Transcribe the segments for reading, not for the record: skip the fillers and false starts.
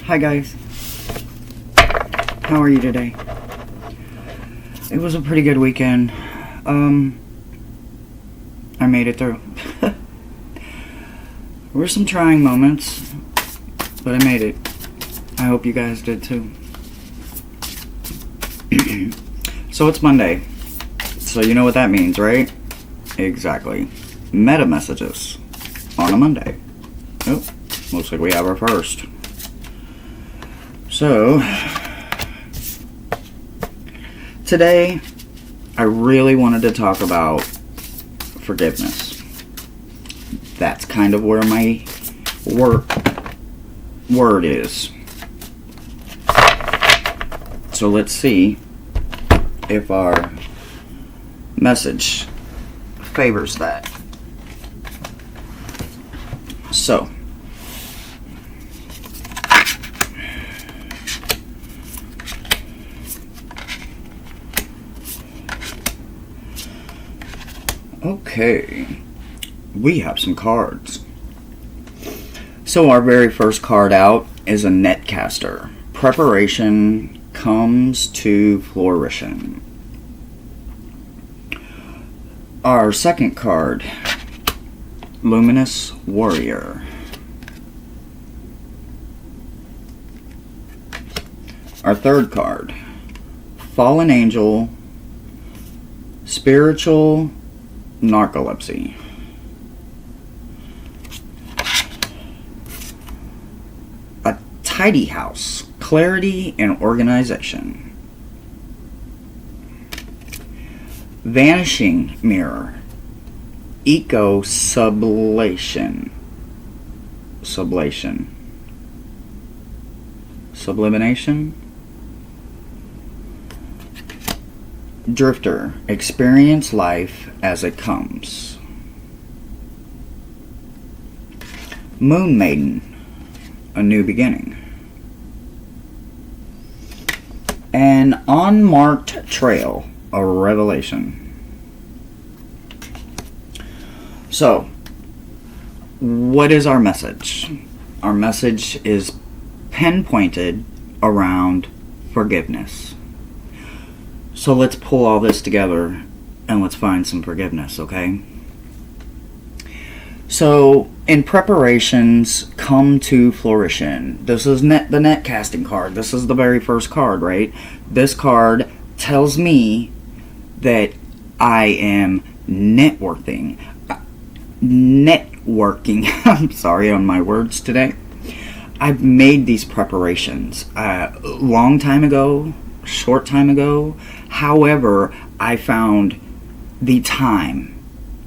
Hi guys, how are you today? It was a pretty good weekend. I made it through. There were some trying moments, but I made it. I hope you guys did too. So it's Monday, so you know what that means, right? Exactly. Meta messages on a Monday. Oh, looks like we have our first. So, today, I really wanted to talk about forgiveness. That's kind of where my word is. So let's see if our message favors that. So, okay, we have some cards. So our very first card out is a netcaster. Preparation comes to flourishing. Our second card, Luminous Warrior. Our third card, Fallen Angel, Spiritual Narcolepsy. A Tidy House, Clarity and Organization. Vanishing Mirror, Eco Sublation. Sublimation. Drifter, experience life as it comes. Moon Maiden, a new beginning. An unmarked trail, a revelation. So, what is our message? Our message is pinpointed around forgiveness. So let's pull all this together and let's find some forgiveness, okay? So, in preparations come to flourishing. This is the net casting card. This is the very first card, right? This card tells me that I am networking. I'm sorry on my words today. I've made these preparations long time ago, short time ago. However, I found the time,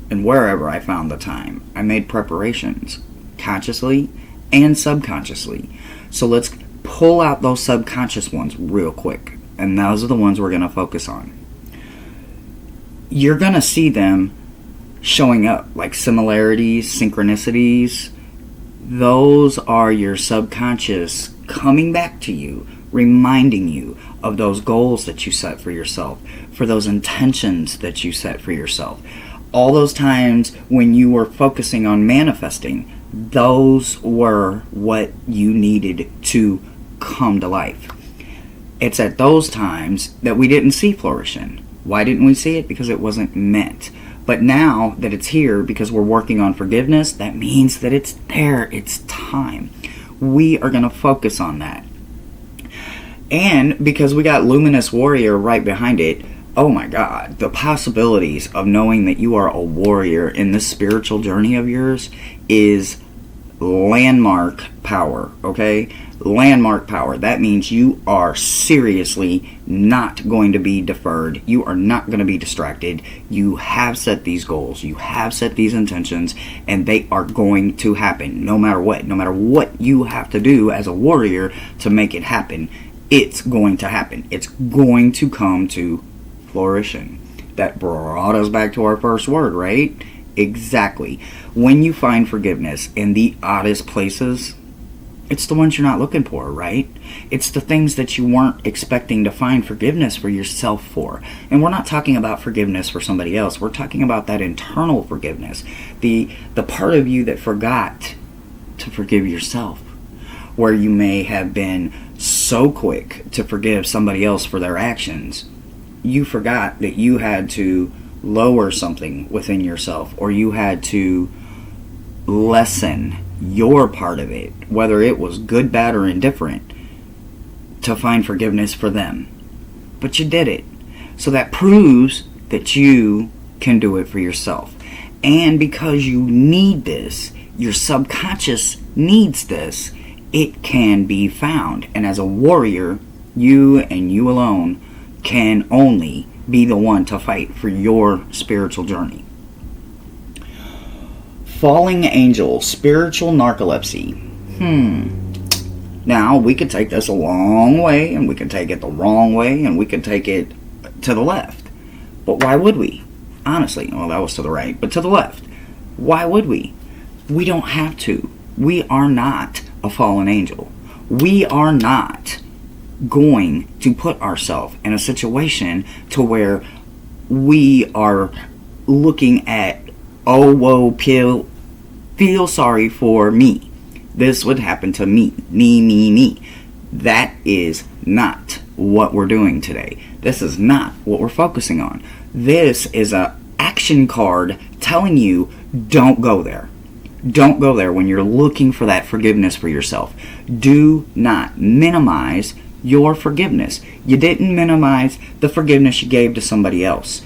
and wherever I found the time, I made preparations consciously and subconsciously. So let's pull out those subconscious ones real quick, and those are the ones we're going to focus on. You're going to see them showing up, like similarities, synchronicities. Those are your subconscious coming back to you, reminding you of those goals that you set for yourself, for those intentions that you set for yourself. All those times when you were focusing on manifesting, those were what you needed to come to life. It's at those times that we didn't see flourishing. Why didn't we see it? Because it wasn't meant. But now that it's here, because we're working on forgiveness, that means that it's there. It's time. We are going to focus on that. And because we got Luminous Warrior right behind it, oh my God, the possibilities of knowing that you are a warrior in this spiritual journey of yours is landmark power, okay? Landmark power. That means you are seriously not going to be deferred. You are not going to be distracted. You have set these goals. You have set these intentions, and they are going to happen no matter what. No matter what you have to do as a warrior to make it happen, it's going to happen. It's going to come to flourishing. That brought us back to our first word, right? Exactly. When you find forgiveness in the oddest places, it's the ones you're not looking for, right? It's the things that you weren't expecting to find forgiveness for yourself for. And we're not talking about forgiveness for somebody else. We're talking about that internal forgiveness. The part of you that forgot to forgive yourself. where you may have been so quick to forgive somebody else for their actions, you forgot that you had to lower something within yourself, or you had to lessen your part of it, whether it was good, bad, or indifferent, to find forgiveness for them. But you did it. So that proves that you can do it for yourself. And because you need this, your subconscious needs this, it can be found. And as a warrior, you and you alone can only be the one to fight for your spiritual journey. Falling angel, spiritual narcolepsy. Now, we could take this a long way, and we could take it the wrong way, and we could take it to the left. But why would we? Honestly, well, that was to the right, but to the left. Why would we? We don't have to. We are not a fallen angel. We are not going to put ourselves in a situation to where we are looking at, oh, whoa, feel sorry for me. This would happen to me. Me. That is not what we're doing today. This is not what we're focusing on. This is an action card telling you, don't go there. Don't go there when you're looking for that forgiveness for yourself. Do not minimize your forgiveness. You didn't minimize the forgiveness you gave to somebody else.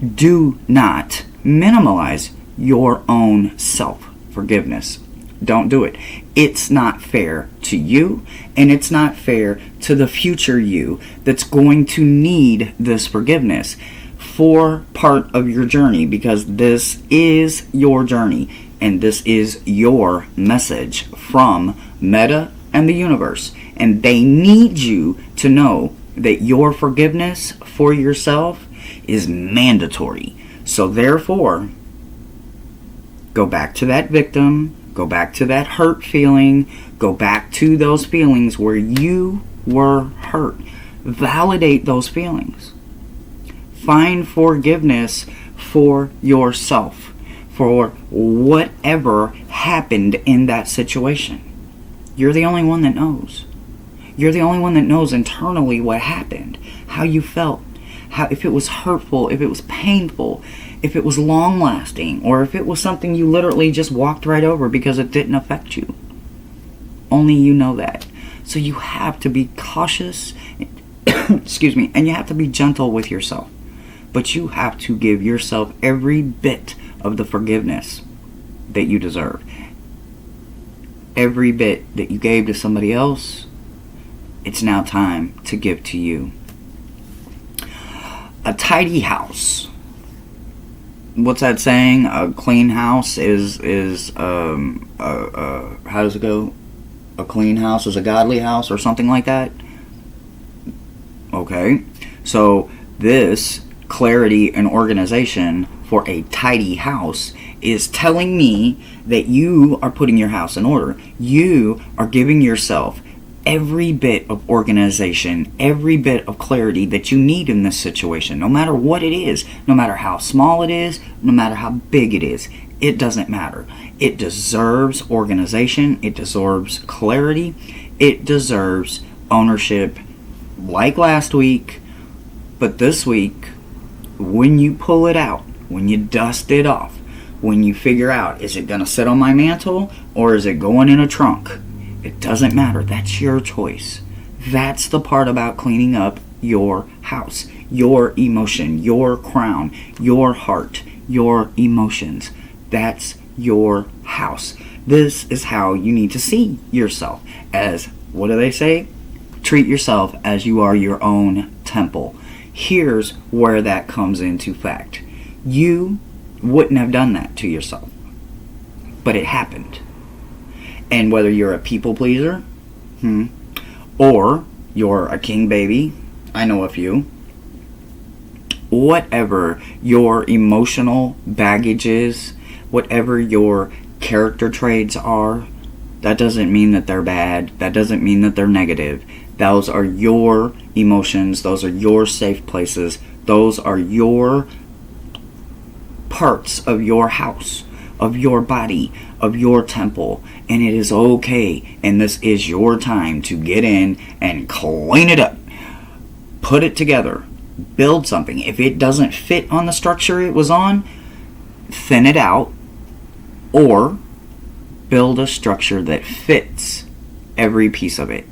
Do not minimize your own self-forgiveness. Don't do it. It's not fair to you, and it's not fair to the future you that's going to need this forgiveness for part of your journey, because this is your journey, and this is your message from Meta and the universe. And they need you to know that your forgiveness for yourself is mandatory. So therefore, go back to that victim, go back to that hurt feeling, go back to those feelings where you were hurt. Validate those feelings. Find forgiveness for yourself for whatever happened in that situation. You're the only one that knows. You're the only one that knows internally what happened, how you felt, if it was hurtful, if it was painful, if it was long-lasting, or if it was something you literally just walked right over because it didn't affect you. Only you know that. So you have to be cautious, excuse me, and you have to be gentle with yourself. But you have to give yourself every bit of the forgiveness that you deserve. Every bit that you gave to somebody else, it's now time to give to you. A tidy house. What's that saying? A clean house is how does it go? A clean house is a godly house, or something like that. Okay, so this clarity and organization for a tidy house is telling me that you are putting your house in order. You are giving yourself every bit of organization, every bit of clarity that you need in this situation, no matter what it is, no matter how small it is, no matter how big it is. It doesn't matter. It deserves organization. It deserves clarity. It deserves ownership, like last week. But this week, when you pull it out, when you dust it off, when you figure out, is it going to sit on my mantle or is it going in a trunk? It doesn't matter. That's your choice. That's the part about cleaning up your house, your emotion, your crown, your heart, your emotions. That's your house. This is how you need to see yourself as, what do they say? Treat yourself as you are your own temple. Here's where that comes into fact. You wouldn't have done that to yourself, but it happened. And whether you're a people pleaser, or you're a king baby, I know a few, whatever your emotional baggage is, whatever your character traits are, that doesn't mean that they're bad. That doesn't mean that they're negative. Those are your emotions. Those are your safe places. Those are your parts of your house of your body, of your temple, and it is okay, and this is your time to get in and clean it up. Put it together. Build something. If it doesn't fit on the structure it was on, thin it out, or build a structure that fits every piece of it.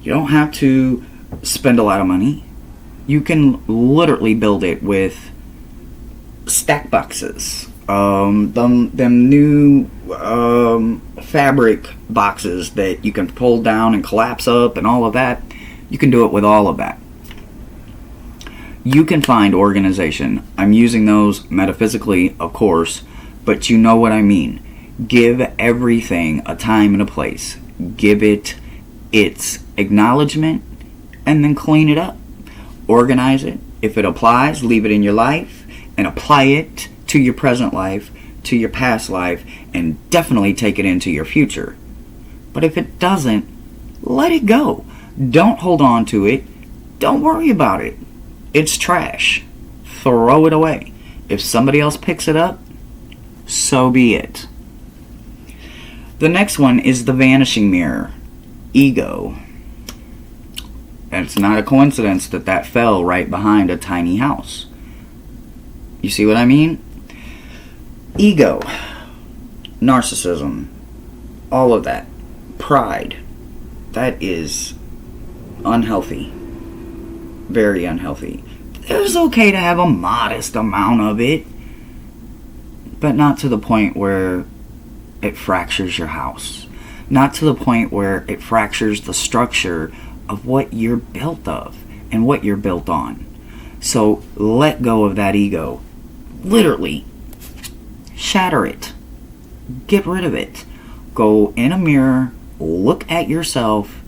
You don't have to spend a lot of money. You can literally build it with stack boxes, them new fabric boxes that you can pull down and collapse up and all of that. You can do it with all of that. You can find organization. I'm using those metaphysically, of course, but you know what I mean. Give everything a time and a place. Give it its acknowledgement, and then clean it up. Organize it. If it applies, leave it in your life and apply it to your present life, to your past life, and definitely take it into your future. But if it doesn't, let it go. Don't hold on to it. Don't worry about it. It's trash. Throw it away. If somebody else picks it up, so be it. The next one is the vanishing mirror. Ego. And it's not a coincidence that that fell right behind a tiny house. You see what I mean? Ego, narcissism, all of that, pride, that is unhealthy. Very unhealthy. It's okay to have a modest amount of it, but not to the point where it fractures your house. Not to the point where it fractures the structure of what you're built of and what you're built on. So let go of that ego. Literally, shatter it. Get rid of it. Go in a mirror, look at yourself,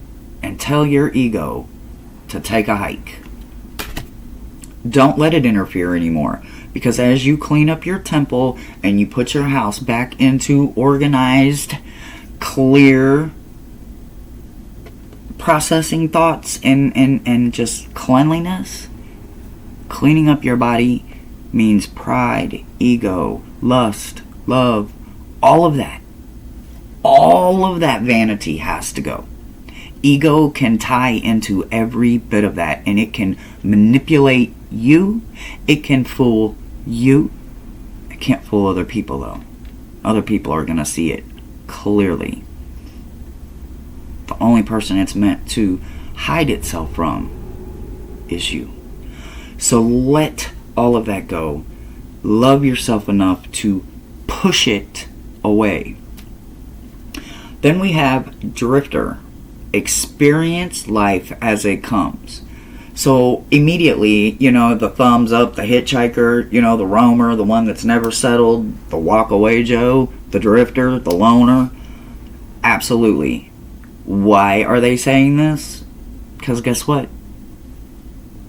and tell your ego to take a hike. Don't let it interfere anymore. Because as you clean up your temple and you put your house back into organized, clear processing thoughts and just cleanliness, cleaning up your body means pride, ego, lust, love, all of that. All of that vanity has to go. Ego can tie into every bit of that, and it can manipulate you. It can fool you. It can't fool other people, though. Other people are going to see it clearly. The only person it's meant to hide itself from is you. So let all of that go. Love yourself enough to push it away. Then we have drifter. Experience life as it comes. So immediately, the thumbs up, the hitchhiker, the roamer, the one that's never settled, the walk away Joe, the drifter, the loner. Absolutely. Why are they saying this? Because guess what?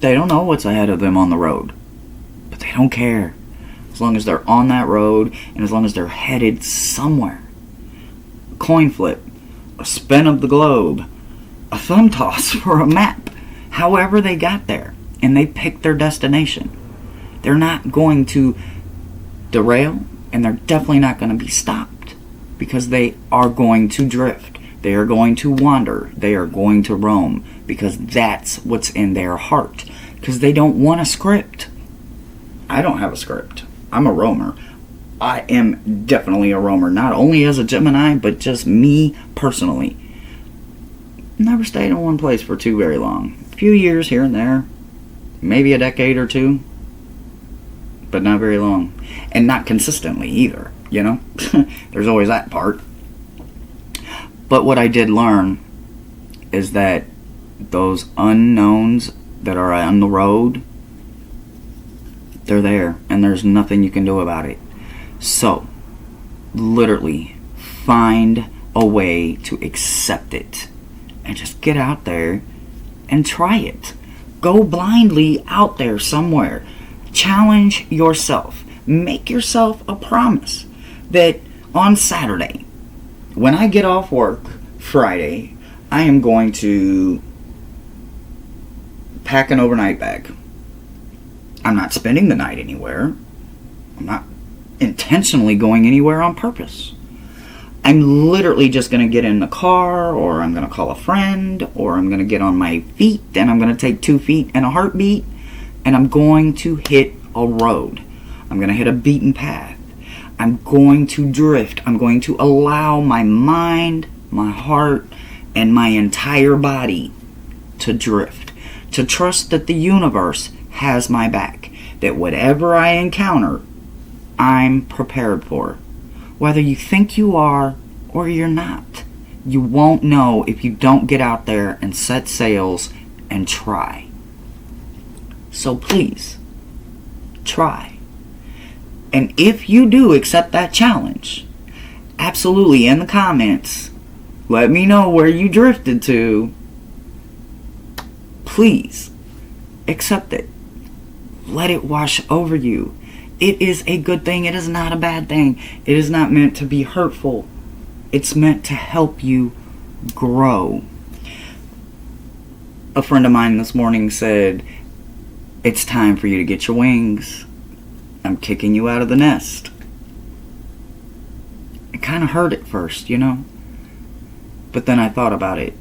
They don't know what's ahead of them on the road. But they don't care. As long as they're on that road and as long as they're headed somewhere. A coin flip, a spin of the globe, a thumb toss for a map. However they got there and they picked their destination. They're not going to derail, and they're definitely not going to be stopped because they are going to drift. They are going to wander. They are going to roam because that's what's in their heart. Because they don't want a script. I don't have a script. I'm a roamer. I am definitely a roamer. Not only as a Gemini, but just me personally. Never stayed in one place for too very long. A few years here and there. Maybe a decade or two. But not very long. And not consistently either, There's always that part. But what I did learn is that those unknowns that are on the road, they're there, and there's nothing you can do about it. So, literally, find a way to accept it. And just get out there and try it. Go blindly out there somewhere. Challenge yourself. Make yourself a promise that on Saturday, when I get off work Friday, I am going to pack an overnight bag. I'm not spending the night anywhere. I'm not intentionally going anywhere on purpose. I'm literally just going to get in the car, or I'm going to call a friend, or I'm going to get on my feet, and I'm going to take 2 feet and a heartbeat, and I'm going to hit a road. I'm going to hit a beaten path. I'm going to drift. I'm going to allow my mind, my heart, and my entire body to drift. To trust that the universe has my back. That whatever I encounter, I'm prepared for. Whether you think you are or you're not. You won't know if you don't get out there and set sails and try. So please, try. And if you do accept that challenge, absolutely in the comments, let me know where you drifted to. Please, accept it. Let it wash over you. It is a good thing. It is not a bad thing. It is not meant to be hurtful. It's meant to help you grow. A friend of mine this morning said, "It's time for you to get your wings. I'm kicking you out of the nest." It kind of hurt at first, you know? But then I thought about it.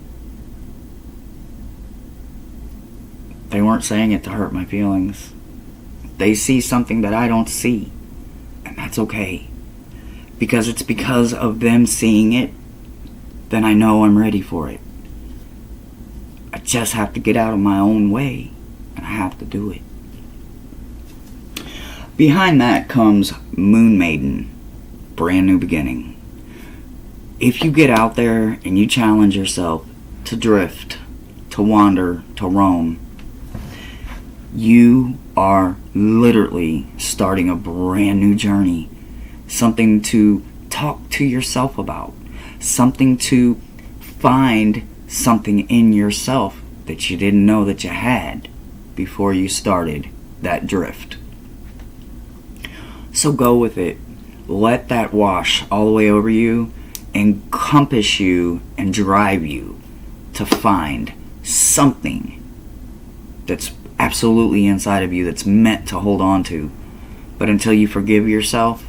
They weren't saying it to hurt my feelings. They see something that I don't see. And that's okay. Because it's because of them seeing it, then I know I'm ready for it. I just have to get out of my own way. And I have to do it. Behind that comes Moon Maiden. Brand new beginning. If you get out there and you challenge yourself to drift, to wander, to roam, you are literally starting a brand new journey. Something to talk to yourself about. Something to find something in yourself that you didn't know that you had before you started that drift. So go with it. Let that wash all the way over you, encompass you, and drive you to find something that's absolutely inside of you that's meant to hold on to. But until you forgive yourself,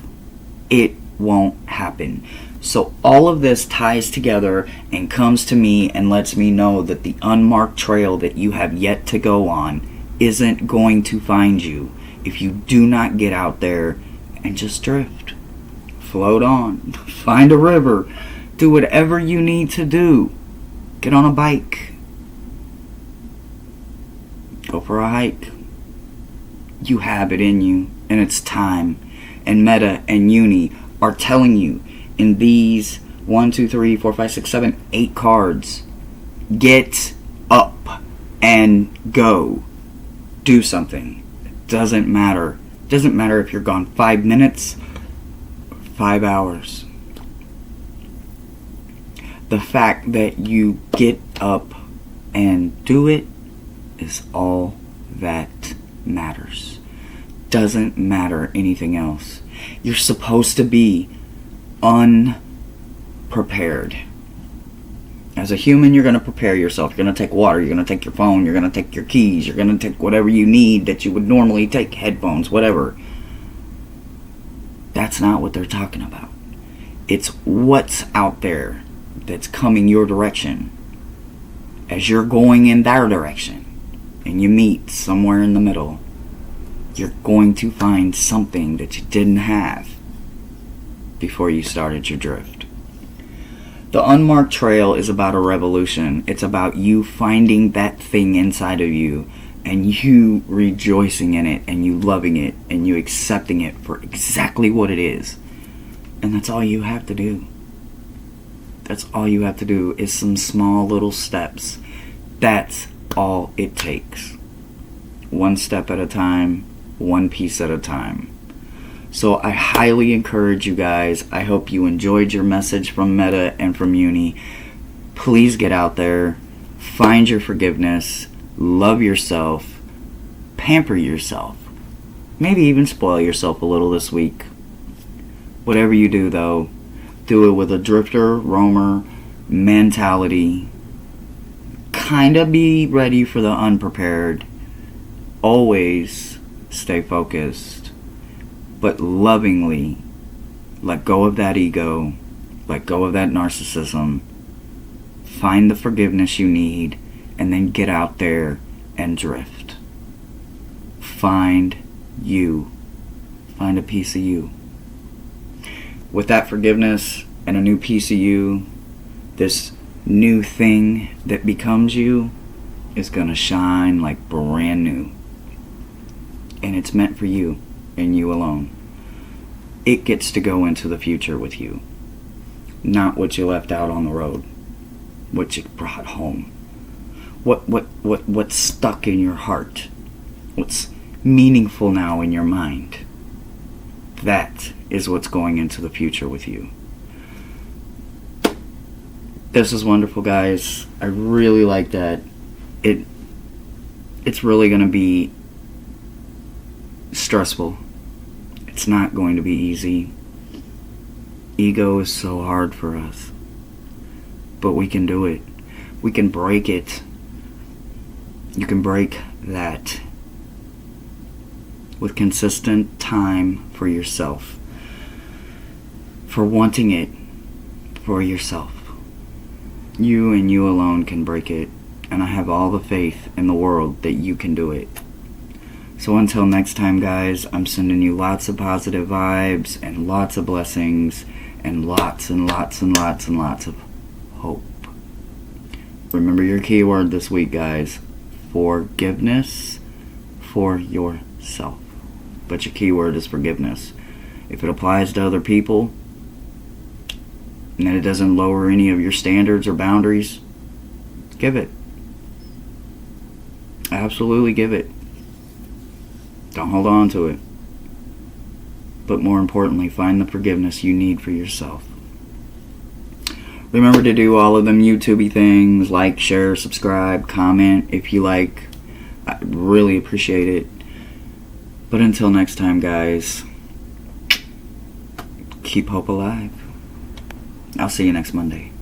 it won't happen. So all of this ties together and comes to me and lets me know that the unmarked trail that you have yet to go on isn't going to find you if you do not get out there and just drift. Float on. Find a river. Do whatever you need to do. Get on a bike. Go for a hike. You have it in you, and it's time. And Meta and Uni are telling you in these 1, 2, 3, 4, 5, 6, 7, 8 cards, get up and go. Do something. It doesn't matter. It doesn't matter if you're gone 5 minutes, 5 hours. The fact that you get up and do it is all that matters. Doesn't matter anything else. You're supposed to be unprepared. As a human, you're going to prepare yourself. You're going to take water. You're going to take your phone. You're going to take your keys. You're going to take whatever you need that you would normally take. Headphones, whatever. That's not what they're talking about. It's what's out there that's coming your direction. As you're going in their direction and you meet somewhere in the middle, you're going to find something that you didn't have before you started your drift. The unmarked trail is about a revolution. It's about you finding that thing inside of you and you rejoicing in it and you loving it and you accepting it for exactly what it is. And that's all you have to do. That's all you have to do is some small little steps. That's all it takes. One step at a time, one piece at a time. So I highly encourage you guys. I hope you enjoyed your message from Meta and from Uni. Please get out there, find your forgiveness, love yourself, pamper yourself, maybe even spoil yourself a little this week. Whatever you do, though, do it with a drifter, roamer mentality. Kinda be ready for the unprepared. Always stay focused. but lovingly let go of that ego, let go of that narcissism, find the forgiveness you need, and then get out there and drift. Find you. Find a piece of you. With that forgiveness and a new piece of you, this new thing that becomes you is going to shine like brand new. And it's meant for you and you alone. It gets to go into the future with you. Not what you left out on the road. What you brought home. What's stuck in your heart. What's meaningful now in your mind. That is what's going into the future with you. This is wonderful, guys. I really like that. It's really going to be stressful. It's not going to be easy. Ego is so hard for us. But we can do it. We can break it. You can break that with consistent time for yourself. For wanting it for yourself. You and you alone can break it. And I have all the faith in the world that you can do it. So until next time, guys, I'm sending you lots of positive vibes and lots of blessings and lots and lots and lots and lots of hope. Remember your keyword this week, guys. Forgiveness for yourself. But your keyword is forgiveness. If it applies to other people and it doesn't lower any of your standards or boundaries, give it. Absolutely give it. Don't hold on to it. But more importantly, find the forgiveness you need for yourself. Remember to do all of them YouTube-y things, like, share, subscribe, comment if you like. I really appreciate it. But until next time, guys, keep hope alive. I'll see you next Monday.